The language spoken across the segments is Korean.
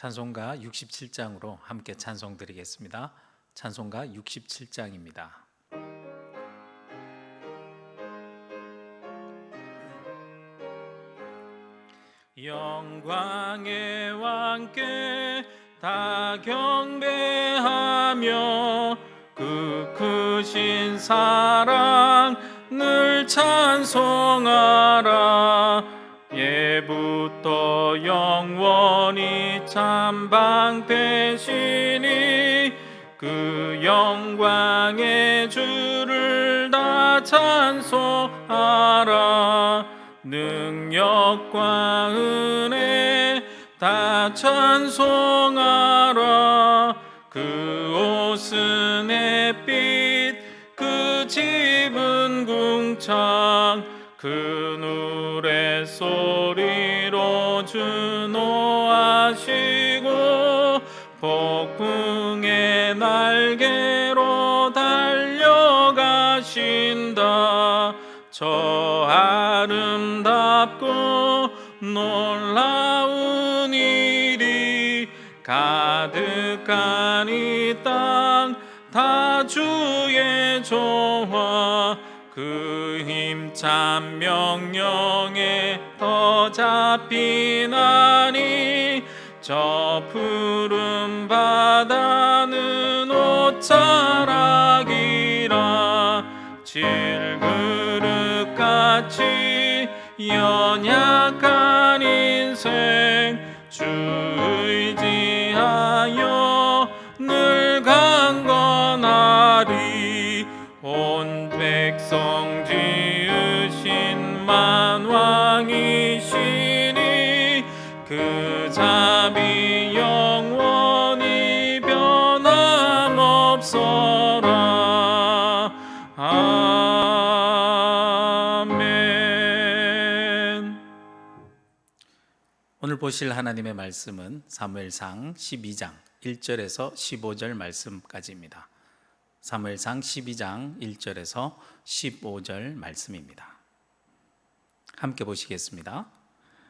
찬송가 67장으로 함께 찬송 드리겠습니다. 찬송가 67장입니다. 영광의 왕께 다 경배하며 그 크신 사랑을 찬송하라. 예부터 영원히 참방되시니 그 영광의 주를 다 찬송하라. 능력과 은혜 다 찬송하라. 그 옷은 햇빛 그 집은 궁창 그 노래 소리로 준호하시고 폭풍의 날개로 달려가신다. 저 아름답고 놀라운 일이 가득한 이 땅 다 주의 조화 그 힘찬 명령에 더 잡히나니 저 푸른 바다는 옷자락이라. 질그릇같이 연약한 인생 주 의지하여 늘 강건하리. 온 백성 지으신 만왕이시니 그 자비 영원히 변함없어라. 아멘. 오늘 보실 하나님의 말씀은 사무엘상 12장 1절에서 15절 말씀까지입니다. 사무엘상 12장 1절에서 15절 말씀입니다. 함께 보시겠습니다.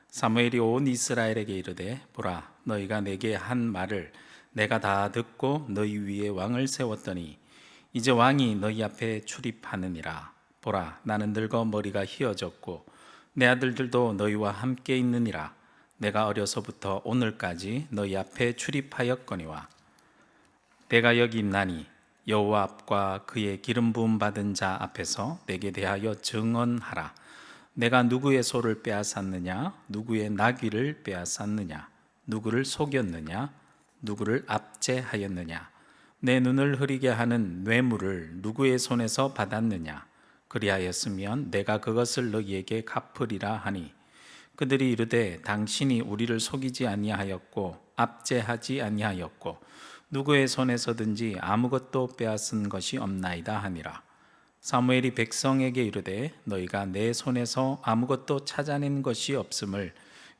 사무엘이 온 이스라엘에게 이르되 보라, 너희가 내게 한 말을 내가 다 듣고 너희 위에 왕을 세웠더니 이제 왕이 너희 앞에 출입하느니라. 보라, 나는 늙어 머리가 희어졌고 내 아들들도 너희와 함께 있느니라. 내가 어려서부터 오늘까지 너희 앞에 출입하였거니와 내가 여기 있나니 여호와 앞과 그의 기름 부음 받은 자 앞에서 내게 대하여 증언하라. 내가 누구의 소를 빼앗았느냐, 누구의 나귀를 빼앗았느냐, 누구를 속였느냐, 누구를 압제하였느냐, 내 눈을 흐리게 하는 뇌물을 누구의 손에서 받았느냐. 그리하였으면 내가 그것을 너희에게 갚으리라 하니 그들이 이르되 당신이 우리를 속이지 아니하였고 압제하지 아니하였고 누구의 손에서든지 아무것도 빼앗은 것이 없나이다 하니라. 사무엘이 백성에게 이르되 너희가 내 손에서 아무것도 찾아낸 것이 없음을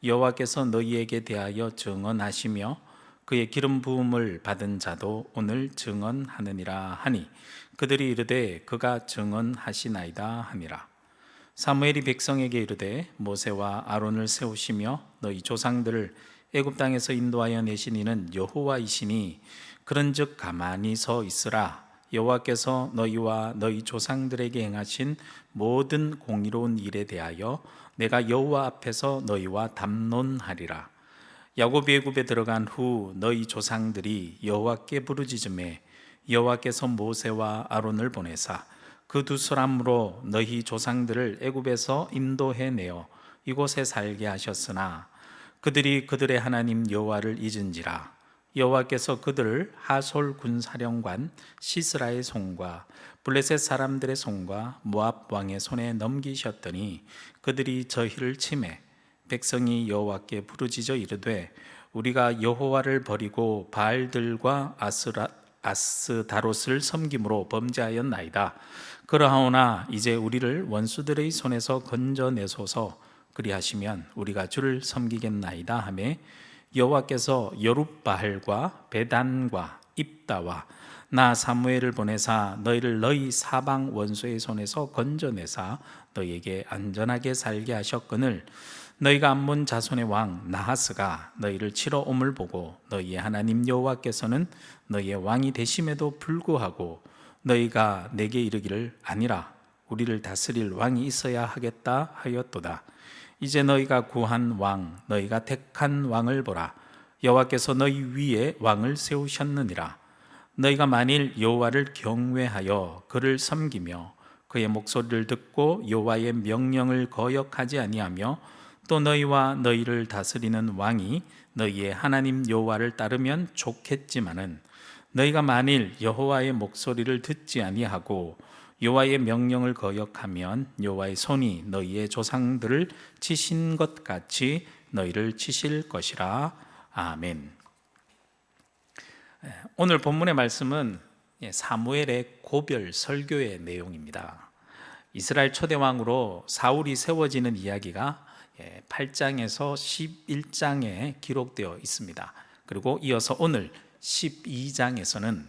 여호와께서 너희에게 대하여 증언하시며 그의 기름 부음을 받은 자도 오늘 증언하느니라 하니 그들이 이르되 그가 증언하시나이다 하니라. 사무엘이 백성에게 이르되 모세와 아론을 세우시며 너희 조상들을 애굽 땅에서 인도하여 내신 이는 여호와이시니 그런즉 가만히 서 있으라. 여호와께서 너희와 너희 조상들에게 행하신 모든 공의로운 일에 대하여 내가 여호와 앞에서 너희와 담론하리라. 야곱이 애굽에 들어간 후 너희 조상들이 여호와께 부르짖음에 여호와께서 모세와 아론을 보내사 그 두 사람으로 너희 조상들을 애굽에서 인도해내어 이곳에 살게 하셨으나 그들이 그들의 하나님 여호와를 잊은지라. 여호와께서 그들을 하솔 군사령관 시스라의 손과 블레셋 사람들의 손과 모압 왕의 손에 넘기셨더니 그들이 저희를 치매 백성이 여호와께 부르짖어 이르되 우리가 여호와를 버리고 바알들과 아스다롯을 섬김으로 범죄하였나이다. 그러하오나 이제 우리를 원수들의 손에서 건져내소서. 그리하시면 우리가 주를 섬기겠나이다 하매 여호와께서 여룹바알과 베단과 입다와 나 사무엘을 보내사 너희를 너희 사방 원수의 손에서 건져내사 너희에게 안전하게 살게 하셨거늘 너희가 암몬 자손의 왕 나하스가 너희를 치러 옴을 보고 너희의 하나님 여호와께서는 너희의 왕이 되심에도 불구하고 너희가 내게 이르기를 아니라 우리를 다스릴 왕이 있어야 하겠다 하였도다. 이제 너희가 구한 왕 너희가 택한 왕을 보라. 여호와께서 너희 위에 왕을 세우셨느니라. 너희가 만일 여호와를 경외하여 그를 섬기며 그의 목소리를 듣고 여호와의 명령을 거역하지 아니하며 또 너희와 너희를 다스리는 왕이 너희의 하나님 여호와를 따르면 좋겠지만은 너희가 만일 여호와의 목소리를 듣지 아니하고 여호와의 명령을 거역하면 여호와의 손이 너희의 조상들을 치신 것 같이 너희를 치실 것이라. 아멘. 오늘 본문의 말씀은 사무엘의 고별 설교의 내용입니다. 이스라엘 초대 왕으로 사울이 세워지는 이야기가 8장에서 11장에 기록되어 있습니다. 그리고 이어서 오늘 12장에서는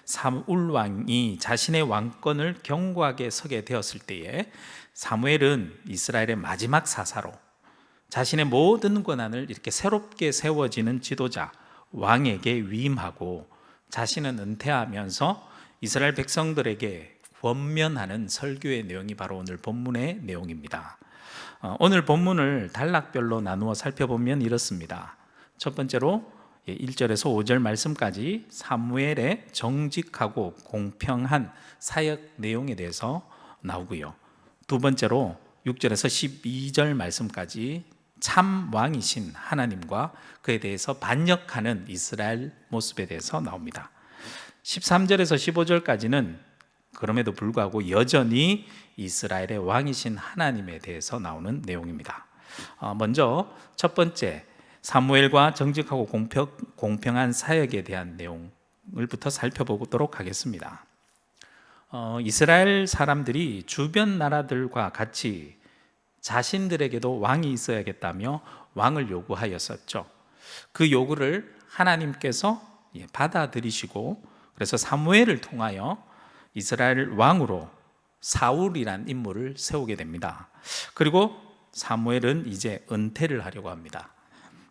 사울 왕이 자신의 왕권을 견고하게 서게 되었을 때에 사무엘은 이스라엘의 마지막 사사로 자신의 모든 권한을 이렇게 새롭게 세워지는 지도자 왕에게 위임하고 자신은 은퇴하면서 이스라엘 백성들에게 권면하는 설교의 내용이 바로 오늘 본문의 내용입니다. 오늘 본문을 단락별로 나누어 살펴보면 이렇습니다. 첫 번째로 1절에서 5절 말씀까지 사무엘의 정직하고 공평한 사역 내용에 대해서 나오고요. 두 번째로 6절에서 12절 말씀까지 참 왕이신 하나님과 그에 대해서 반역하는 이스라엘 모습에 대해서 나옵니다. 13절에서 15절까지는 그럼에도 불구하고 여전히 이스라엘의 왕이신 하나님에 대해서 나오는 내용입니다. 먼저 첫 번째 사무엘과 정직하고 공평한 사역에 대한 내용을부터 살펴보도록 하겠습니다. 이스라엘 사람들이 주변 나라들과 같이 자신들에게도 왕이 있어야겠다며 왕을 요구하였었죠. 그 요구를 하나님께서 받아들이시고 그래서 사무엘을 통하여 이스라엘 왕으로 사울이란 인물을 세우게 됩니다. 그리고 사무엘은 이제 은퇴를 하려고 합니다.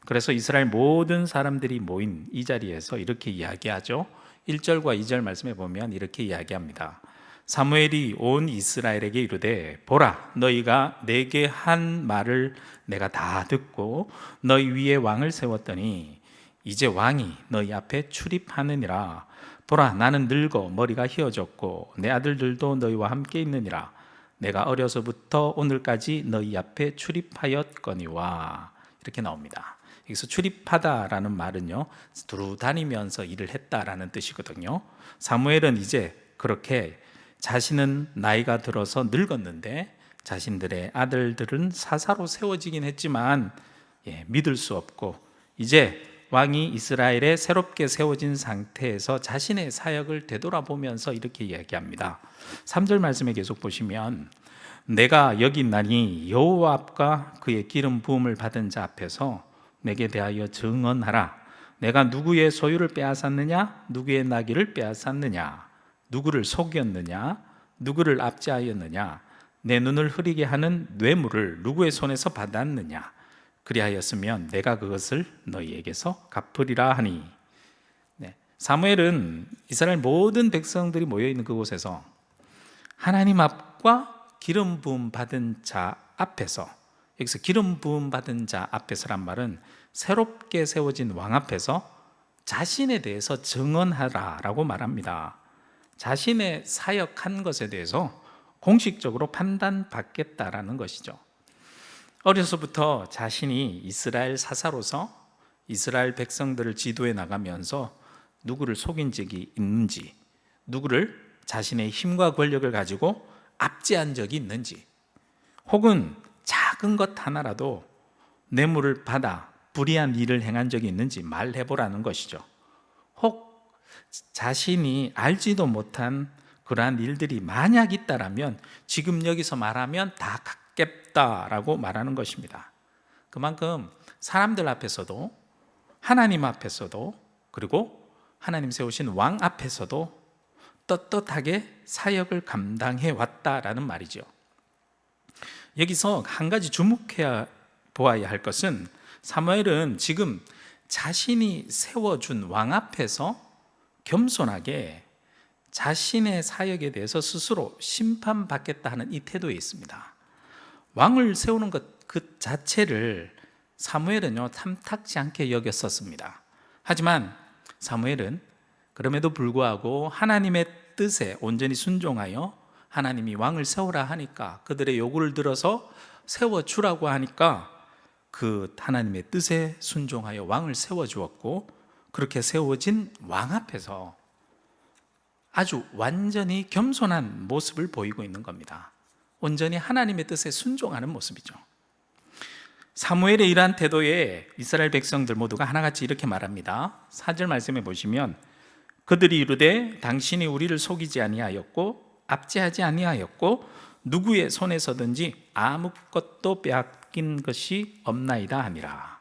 그래서 이스라엘 모든 사람들이 모인 이 자리에서 이렇게 이야기하죠. 1절과 2절 말씀에 보면 이렇게 이야기합니다. 사무엘이 온 이스라엘에게 이르되 보라 너희가 내게 한 말을 내가 다 듣고 너희 위에 왕을 세웠더니 이제 왕이 너희 앞에 출입하느니라. 보라 나는 늙어 머리가 휘어졌고 내 아들들도 너희와 함께 있느니라. 내가 어려서부터 오늘까지 너희 앞에 출입하였거니와. 이렇게 나옵니다. 여기서 출입하다라는 말은요 두루 다니면서 일을 했다라는 뜻이거든요. 사무엘은 이제 그렇게 자신은 나이가 들어서 늙었는데 자신들의 아들들은 사사로 세워지긴 했지만 믿을 수 없고 이제 왕이 이스라엘에 새롭게 세워진 상태에서 자신의 사역을 되돌아보면서 이렇게 이야기합니다. 3절 말씀에 계속 보시면 내가 여기 있나니 여호와 앞과 그의 기름 부음을 받은 자 앞에서 내게 대하여 증언하라. 내가 누구의 소유를 빼앗았느냐 누구의 나귀를 빼앗았느냐 누구를 속였느냐 누구를 압제하였느냐 내 눈을 흐리게 하는 뇌물을 누구의 손에서 받았느냐 그리하였으면 내가 그것을 너희에게서 갚으리라 하니. 사무엘은 이스라엘 모든 백성들이 모여있는 그곳에서 하나님 앞과 기름 부음 받은 자 앞에서, 여기서 기름 부음 받은 자 앞에서란 말은 새롭게 세워진 왕 앞에서 자신에 대해서 증언하라라고 말합니다. 자신의 사역한 것에 대해서 공식적으로 판단받겠다라는 것이죠. 어려서부터 자신이 이스라엘 사사로서 이스라엘 백성들을 지도해 나가면서 누구를 속인 적이 있는지, 누구를 자신의 힘과 권력을 가지고 압제한 적이 있는지, 혹은 작은 것 하나라도 뇌물을 받아 불의한 일을 행한 적이 있는지 말해보라는 것이죠. 혹 자신이 알지도 못한 그러한 일들이 만약 있다라면 지금 여기서 말하면 다 갚겠다라고 말하는 것입니다. 그만큼 사람들 앞에서도 하나님 앞에서도 그리고 하나님 세우신 왕 앞에서도 떳떳하게 사역을 감당해 왔다라는 말이죠. 여기서 한 가지 주목해 보아야 할 것은 사무엘은 지금 자신이 세워준 왕 앞에서 겸손하게 자신의 사역에 대해서 스스로 심판받겠다 하는 이 태도에 있습니다. 왕을 세우는 것 그 자체를 사무엘은요 탐탁지 않게 여겼었습니다. 하지만 사무엘은 그럼에도 불구하고 하나님의 뜻에 온전히 순종하여 하나님이 왕을 세우라 하니까, 그들의 요구를 들어서 세워주라고 하니까 그 하나님의 뜻에 순종하여 왕을 세워주었고, 그렇게 세워진 왕 앞에서 아주 완전히 겸손한 모습을 보이고 있는 겁니다. 온전히 하나님의 뜻에 순종하는 모습이죠. 사무엘의 이러한 태도에 이스라엘 백성들 모두가 하나같이 이렇게 말합니다. 4절 말씀해 보시면 그들이 이르되 당신이 우리를 속이지 아니하였고 압제하지 아니하였고 누구의 손에서든지 아무것도 빼앗긴 것이 없나이다 하니라.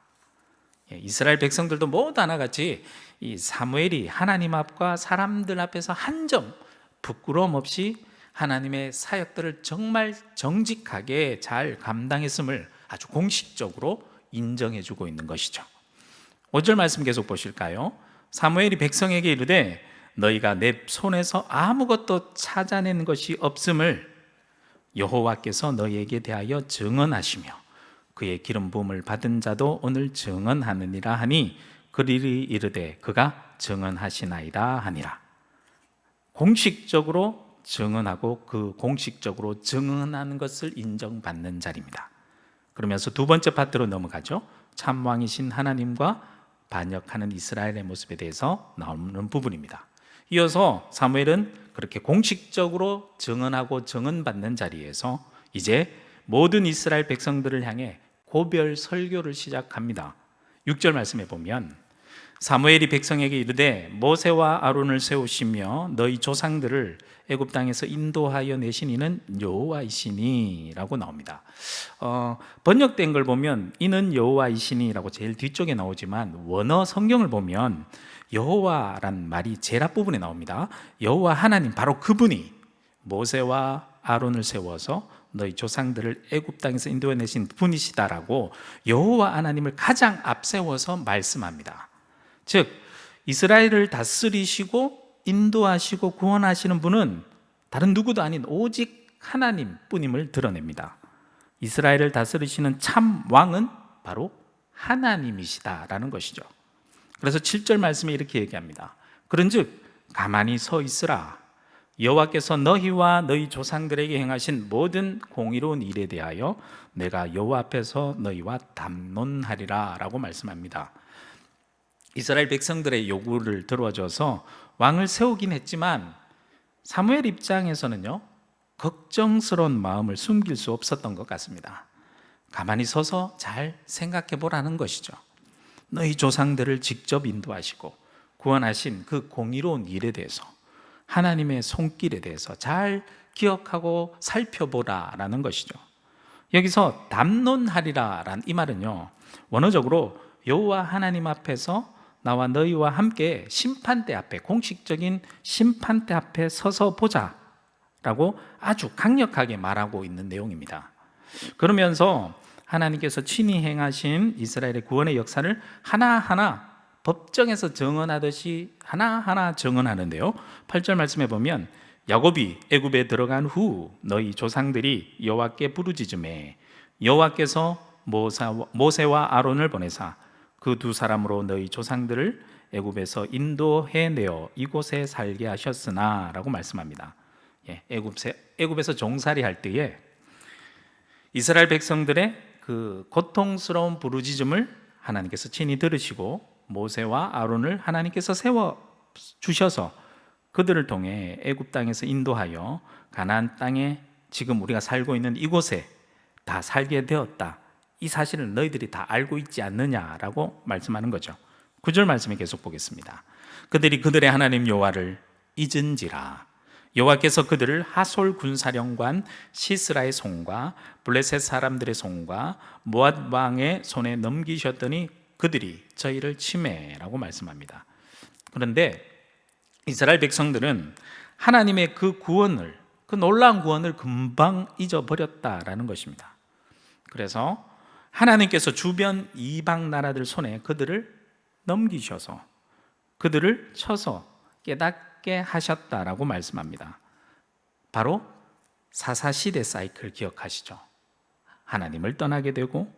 이스라엘 백성들도 모두 하나같이 이 사무엘이 하나님 앞과 사람들 앞에서 한 점 부끄러움 없이 하나님의 사역들을 정말 정직하게 잘 감당했음을 아주 공식적으로 인정해주고 있는 것이죠. 5절 말씀 계속 보실까요? 사무엘이 백성에게 이르되 너희가 내 손에서 아무것도 찾아낸 것이 없음을 여호와께서 너희에게 대하여 증언하시며 그의 기름 부음을 받은 자도 오늘 증언하느니라 하니 그들이 이르되 그가 증언하시나이다 하니라. 공식적으로 증언하고 그 공식적으로 증언하는 것을 인정받는 자리입니다. 그러면서 두 번째 파트로 넘어가죠. 참왕이신 하나님과 반역하는 이스라엘의 모습에 대해서 나오는 부분입니다. 이어서 사무엘은 그렇게 공식적으로 증언하고 증언받는 자리에서 이제 모든 이스라엘 백성들을 향해 고별 설교를 시작합니다. 6절 말씀에 보면 사무엘이 백성에게 이르되 모세와 아론을 세우시며 너희 조상들을 애굽 땅에서 인도하여 내신 이는 여호와이시니 라고 나옵니다. 번역된 걸 보면 이는 여호와이시니 라고 제일 뒤쪽에 나오지만 원어 성경을 보면 여호와란 말이 제일 앞부분에 나옵니다. 여호와 하나님, 바로 그분이 모세와 아론을 세워서 너희 조상들을 애굽 땅에서 인도해 내신 분이시다라고 여호와 하나님을 가장 앞세워서 말씀합니다. 즉 이스라엘을 다스리시고 인도하시고 구원하시는 분은 다른 누구도 아닌 오직 하나님뿐임을 드러냅니다. 이스라엘을 다스리시는 참 왕은 바로 하나님이시다라는 것이죠. 그래서 7절 말씀에 이렇게 얘기합니다. 그런즉 가만히 서 있으라. 여호와께서 너희와 너희 조상들에게 행하신 모든 공의로운 일에 대하여 내가 여호와 앞에서 너희와 담론하리라 라고 말씀합니다. 이스라엘 백성들의 요구를 들어줘서 왕을 세우긴 했지만 사무엘 입장에서는요 걱정스러운 마음을 숨길 수 없었던 것 같습니다. 가만히 서서 잘 생각해 보라는 것이죠. 너희 조상들을 직접 인도하시고 구원하신 그 공의로운 일에 대해서, 하나님의 손길에 대해서 잘 기억하고 살펴보라라는 것이죠. 여기서 담론하리라란 이 말은요 원어적으로 여호와 하나님 앞에서 나와 너희와 함께 심판대 앞에, 공식적인 심판대 앞에 서서 보자라고 아주 강력하게 말하고 있는 내용입니다. 그러면서 하나님께서 친히 행하신 이스라엘의 구원의 역사를 하나하나 법정에서 증언하듯이 하나하나 증언하는데요. 8절 말씀에 보면 야곱이 애굽에 들어간 후 너희 조상들이 여호와께 부르짖음에 여호와께서 모세와 아론을 보내사 그 두 사람으로 너희 조상들을 애굽에서 인도해내어 이곳에 살게 하셨으나 라고 말씀합니다. 애굽에서 종살이 할 때에 이스라엘 백성들의 그 고통스러운 부르짖음을 하나님께서 친히 들으시고 모세와 아론을 하나님께서 세워주셔서 그들을 통해 애굽 땅에서 인도하여 가나안 땅에 지금 우리가 살고 있는 이곳에 다 살게 되었다. 이 사실을 너희들이 다 알고 있지 않느냐라고 말씀하는 거죠. 9절 말씀에 계속 보겠습니다. 그들이 그들의 하나님 여호와를 잊은지라 여호와께서 그들을 하솔 군사령관 시스라의 손과 블레셋 사람들의 손과 모압 왕의 손에 넘기셨더니 그들이 저희를 치매라고 말씀합니다. 그런데 이스라엘 백성들은 하나님의 그 구원을, 그 놀라운 구원을 금방 잊어버렸다라는 것입니다. 그래서 하나님께서 주변 이방 나라들 손에 그들을 넘기셔서 그들을 쳐서 깨닫게 하셨다라고 말씀합니다. 바로 사사시대 사이클 기억하시죠? 하나님을 떠나게 되고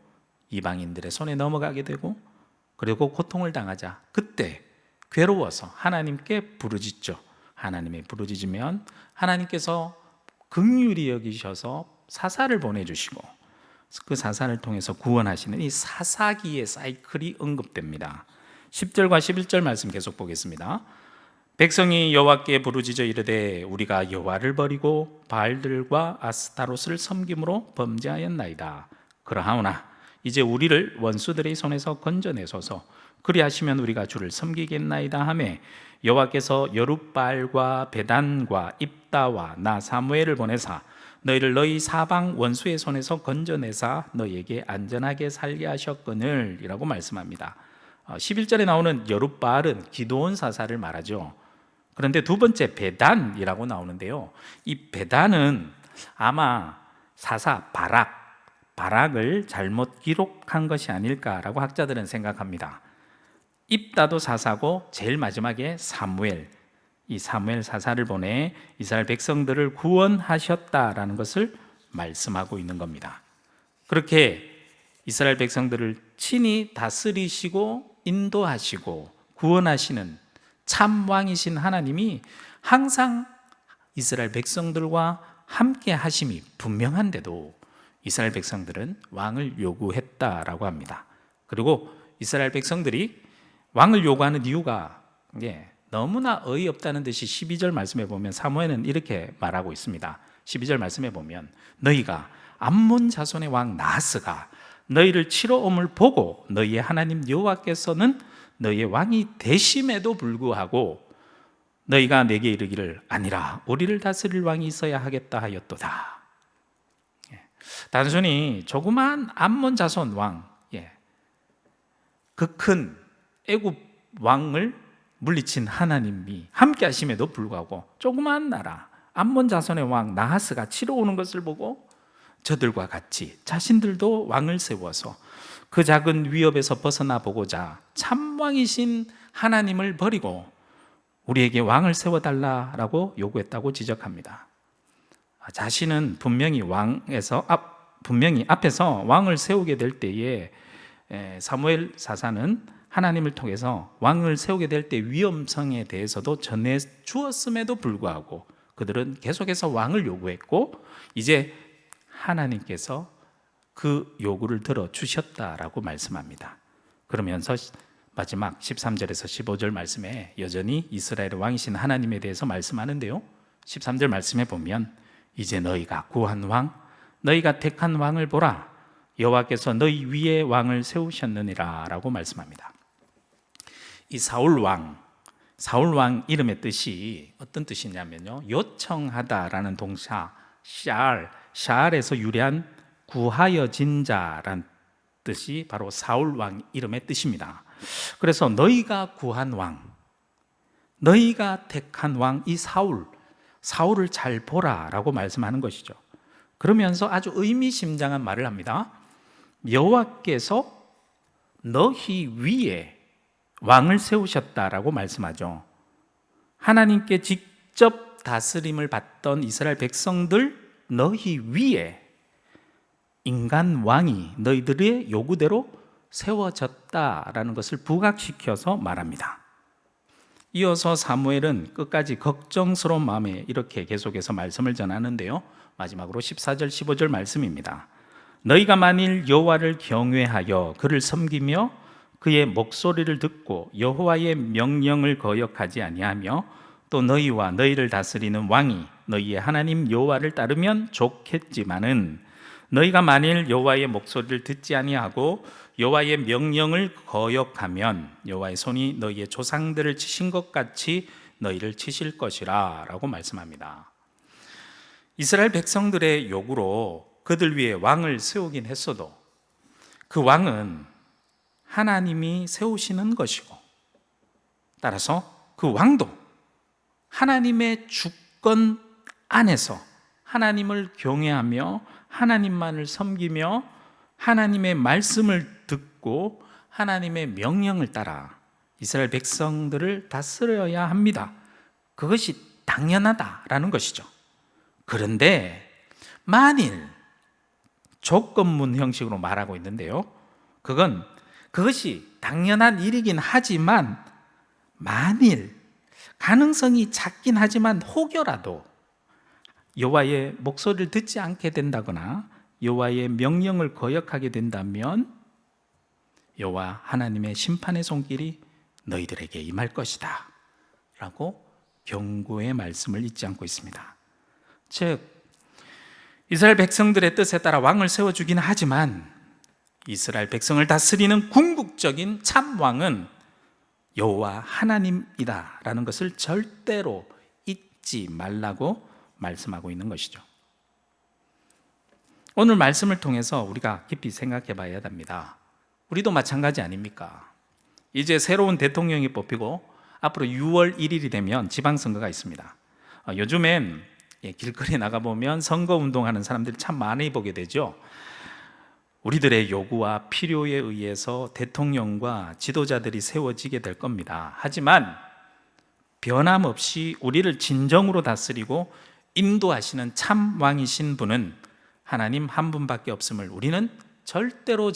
이방인들의 손에 넘어가게 되고 그리고 고통을 당하자 그때 괴로워서 하나님께 부르짖죠. 하나님의 부르짖으면 하나님께서 긍휼히 여기셔서 사사를 보내주시고 그 사사를 통해서 구원하시는 이 사사기의 사이클이 언급됩니다. 10절과 11절 말씀 계속 보겠습니다. 백성이 여호와께 부르짖어 이르되 우리가 여호와를 버리고 바알들과 아스타롯을 섬김으로 범죄하였나이다. 그러하오나 이제 우리를 원수들의 손에서 건져내소서. 그리하시면 우리가 주를 섬기겠나이다 하매 여호와께서 여룻바알과 베단과 입다와 나 사무엘을 보내사 너희를 너희 사방 원수의 손에서 건져내사 너희에게 안전하게 살게 하셨거늘 이라고 말씀합니다. 11절에 나오는 여룻바알은 기드온 사사를 말하죠. 그런데 두 번째 베단이라고 나오는데요, 이 베단은 아마 사사 바락을 잘못 기록한 것이 아닐까라고 학자들은 생각합니다. 입다도 사사고 제일 마지막에 사무엘, 이 사무엘 사사를 보내 이스라엘 백성들을 구원하셨다라는 것을 말씀하고 있는 겁니다. 그렇게 이스라엘 백성들을 친히 다스리시고 인도하시고 구원하시는 참 왕이신 하나님이 항상 이스라엘 백성들과 함께 하심이 분명한데도 이스라엘 백성들은 왕을 요구했다라고 합니다. 그리고 이스라엘 백성들이 왕을 요구하는 이유가 너무나 어이없다는 듯이 12절 말씀에 보면 사무엘은 이렇게 말하고 있습니다. 12절 말씀에 보면 너희가 암몬 자손의 왕 나하스가 너희를 치러 옴을 보고 너희의 하나님 여호와께서는 너희의 왕이 되심에도 불구하고 너희가 내게 이르기를 아니라 우리를 다스릴 왕이 있어야 하겠다 하였도다. 단순히 조그만 암몬 자손 왕, 그 큰 애굽 왕을 물리친 하나님이 함께 하심에도 불구하고 조그만 나라 암몬 자손의 왕 나하스가 치러 오는 것을 보고 저들과 같이 자신들도 왕을 세워서 그 작은 위협에서 벗어나 보고자 참왕이신 하나님을 버리고 우리에게 왕을 세워달라라고 요구했다고 지적합니다. 자신은 분명히 앞에서 왕을 세우게 될 때에 사무엘 사사는 하나님을 통해서 왕을 세우게 될 때 위험성에 대해서도 전해 주었음에도 불구하고 그들은 계속해서 왕을 요구했고 이제 하나님께서 그 요구를 들어주셨다라고 말씀합니다. 그러면서 마지막 13절에서 15절 말씀에 여전히 이스라엘의 왕이신 하나님에 대해서 말씀하는데요, 13절 말씀에 보면 이제 너희가 구한 왕, 너희가 택한 왕을 보라. 여호와께서 너희 위에 왕을 세우셨느니라 라고 말씀합니다. 이 사울 왕 이름의 뜻이 어떤 뜻이냐면요, 요청하다라는 동사 샤알에서 유래한 구하여진 자란 뜻이 바로 사울 왕 이름의 뜻입니다. 그래서 너희가 구한 왕, 너희가 택한 왕 이 사울을 잘 보라라고 말씀하는 것이죠. 그러면서 아주 의미심장한 말을 합니다. 여호와께서 너희 위에 왕을 세우셨다라고 말씀하죠. 하나님께 직접 다스림을 받던 이스라엘 백성들 너희 위에 인간 왕이 너희들의 요구대로 세워졌다라는 것을 부각시켜서 말합니다. 이어서 사무엘은 끝까지 걱정스러운 마음에 이렇게 계속해서 말씀을 전하는데요, 마지막으로 14절 15절 말씀입니다. 너희가 만일 여호와를 경외하여 그를 섬기며 그의 목소리를 듣고 여호와의 명령을 거역하지 아니하며 또 너희와 너희를 다스리는 왕이 너희의 하나님 여호와를 따르면 좋겠지만은 너희가 만일 여호와의 목소리를 듣지 아니하고 여호와의 명령을 거역하면 여호와의 손이 너희의 조상들을 치신 것 같이 너희를 치실 것이라 라고 말씀합니다. 이스라엘 백성들의 요구로 그들 위에 왕을 세우긴 했어도 그 왕은 하나님이 세우시는 것이고 따라서 그 왕도 하나님의 주권 안에서 하나님을 경외하며 하나님만을 섬기며 하나님의 말씀을 듣고 하나님의 명령을 따라 이스라엘 백성들을 다스려야 합니다. 그것이 당연하다라는 것이죠. 그런데 만일, 조건문 형식으로 말하고 있는데요, 그것이 당연한 일이긴 하지만 만일, 가능성이 작긴 하지만 혹여라도 여호와의 목소리를 듣지 않게 된다거나 여호와의 명령을 거역하게 된다면 여호와 하나님의 심판의 손길이 너희들에게 임할 것이다 라고 경고의 말씀을 잊지 않고 있습니다. 즉, 이스라엘 백성들의 뜻에 따라 왕을 세워주긴 하지만 이스라엘 백성을 다스리는 궁극적인 참 왕은 여호와 하나님이다 라는 것을 절대로 잊지 말라고 말씀하고 있는 것이죠. 오늘 말씀을 통해서 우리가 깊이 생각해 봐야 됩니다. 우리도 마찬가지 아닙니까? 이제 새로운 대통령이 뽑히고 앞으로 6월 1일이 되면 지방선거가 있습니다. 요즘엔 길거리에 나가보면 선거운동하는 사람들이 참 많이 보게 되죠. 우리들의 요구와 필요에 의해서 대통령과 지도자들이 세워지게 될 겁니다. 하지만 변함없이 우리를 진정으로 다스리고 인도하시는 참 왕이신 분은 하나님 한 분밖에 없음을 우리는 절대로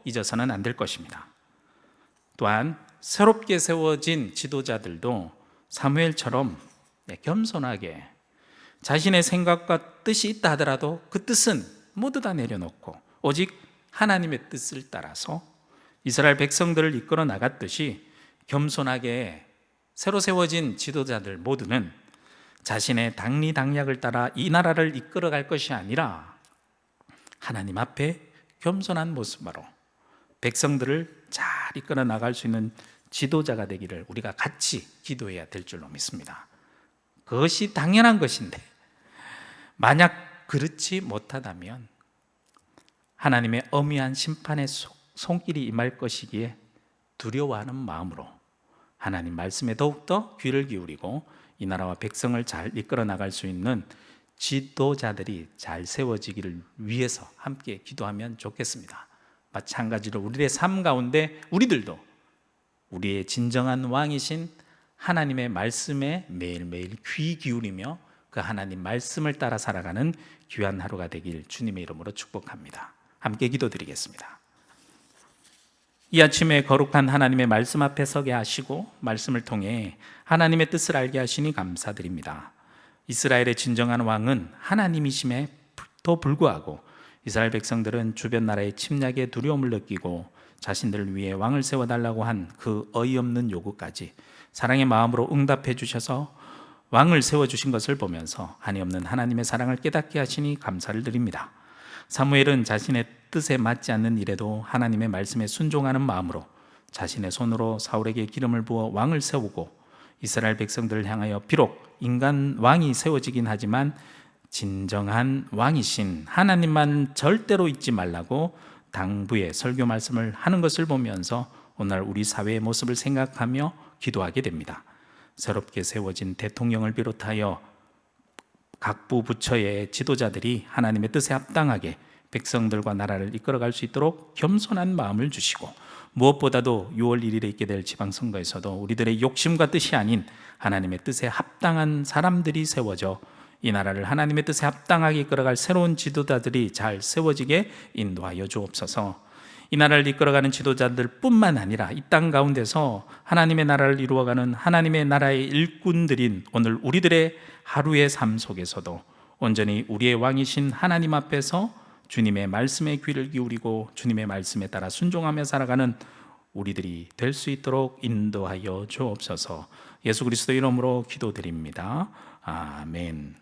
잊어서는 안 될 것입니다. 또한 새롭게 세워진 지도자들도 사무엘처럼 겸손하게 자신의 생각과 뜻이 있다 하더라도 그 뜻은 모두 다 내려놓고 오직 하나님의 뜻을 따라서 이스라엘 백성들을 이끌어 나갔듯이 겸손하게 새로 세워진 지도자들 모두는 자신의 당리당략을 따라 이 나라를 이끌어갈 것이 아니라 하나님 앞에 겸손한 모습으로 백성들을 잘 이끌어 나갈 수 있는 지도자가 되기를 우리가 같이 기도해야 될 줄로 믿습니다. 그것이 당연한 것인데 만약 그렇지 못하다면 하나님의 엄미한 심판의 손길이 임할 것이기에 두려워하는 마음으로 하나님 말씀에 더욱더 귀를 기울이고 이 나라와 백성을 잘 이끌어 나갈 수 있는 지도자들이 잘 세워지기를 위해서 함께 기도하면 좋겠습니다. 마찬가지로 우리의 삶 가운데 우리들도 우리의 진정한 왕이신 하나님의 말씀에 매일매일 귀 기울이며 그 하나님 말씀을 따라 살아가는 귀한 하루가 되길 주님의 이름으로 축복합니다. 함께 기도드리겠습니다. 이 아침에 거룩한 하나님의 말씀 앞에 서게 하시고 말씀을 통해 하나님의 뜻을 알게 하시니 감사드립니다. 이스라엘의 진정한 왕은 하나님이심에도 불구하고 이스라엘 백성들은 주변 나라의 침략에 두려움을 느끼고 자신들을 위해 왕을 세워달라고 한 그 어이없는 요구까지 사랑의 마음으로 응답해 주셔서 왕을 세워주신 것을 보면서 한이없는 하나님의 사랑을 깨닫게 하시니 감사를 드립니다. 사무엘은 자신의 뜻에 맞지 않는 일에도 하나님의 말씀에 순종하는 마음으로 자신의 손으로 사울에게 기름을 부어 왕을 세우고 이스라엘 백성들을 향하여 비록 인간 왕이 세워지긴 하지만 진정한 왕이신 하나님만 절대로 잊지 말라고 당부의 설교 말씀을 하는 것을 보면서 오늘 우리 사회의 모습을 생각하며 기도하게 됩니다. 새롭게 세워진 대통령을 비롯하여 각부 부처의 지도자들이 하나님의 뜻에 합당하게 백성들과 나라를 이끌어갈 수 있도록 겸손한 마음을 주시고 무엇보다도 6월 1일에 있게 될 지방선거에서도 우리들의 욕심과 뜻이 아닌 하나님의 뜻에 합당한 사람들이 세워져 이 나라를 하나님의 뜻에 합당하게 이끌어갈 새로운 지도자들이 잘 세워지게 인도하여 주옵소서. 이 나라를 이끌어가는 지도자들 뿐만 아니라 이 땅 가운데서 하나님의 나라를 이루어가는 하나님의 나라의 일꾼들인 오늘 우리들의 하루의 삶 속에서도 온전히 우리의 왕이신 하나님 앞에서 주님의 말씀에 귀를 기울이고 주님의 말씀에 따라 순종하며 살아가는 우리들이 될 수 있도록 인도하여 주옵소서. 예수 그리스도 이름으로 기도드립니다. 아멘.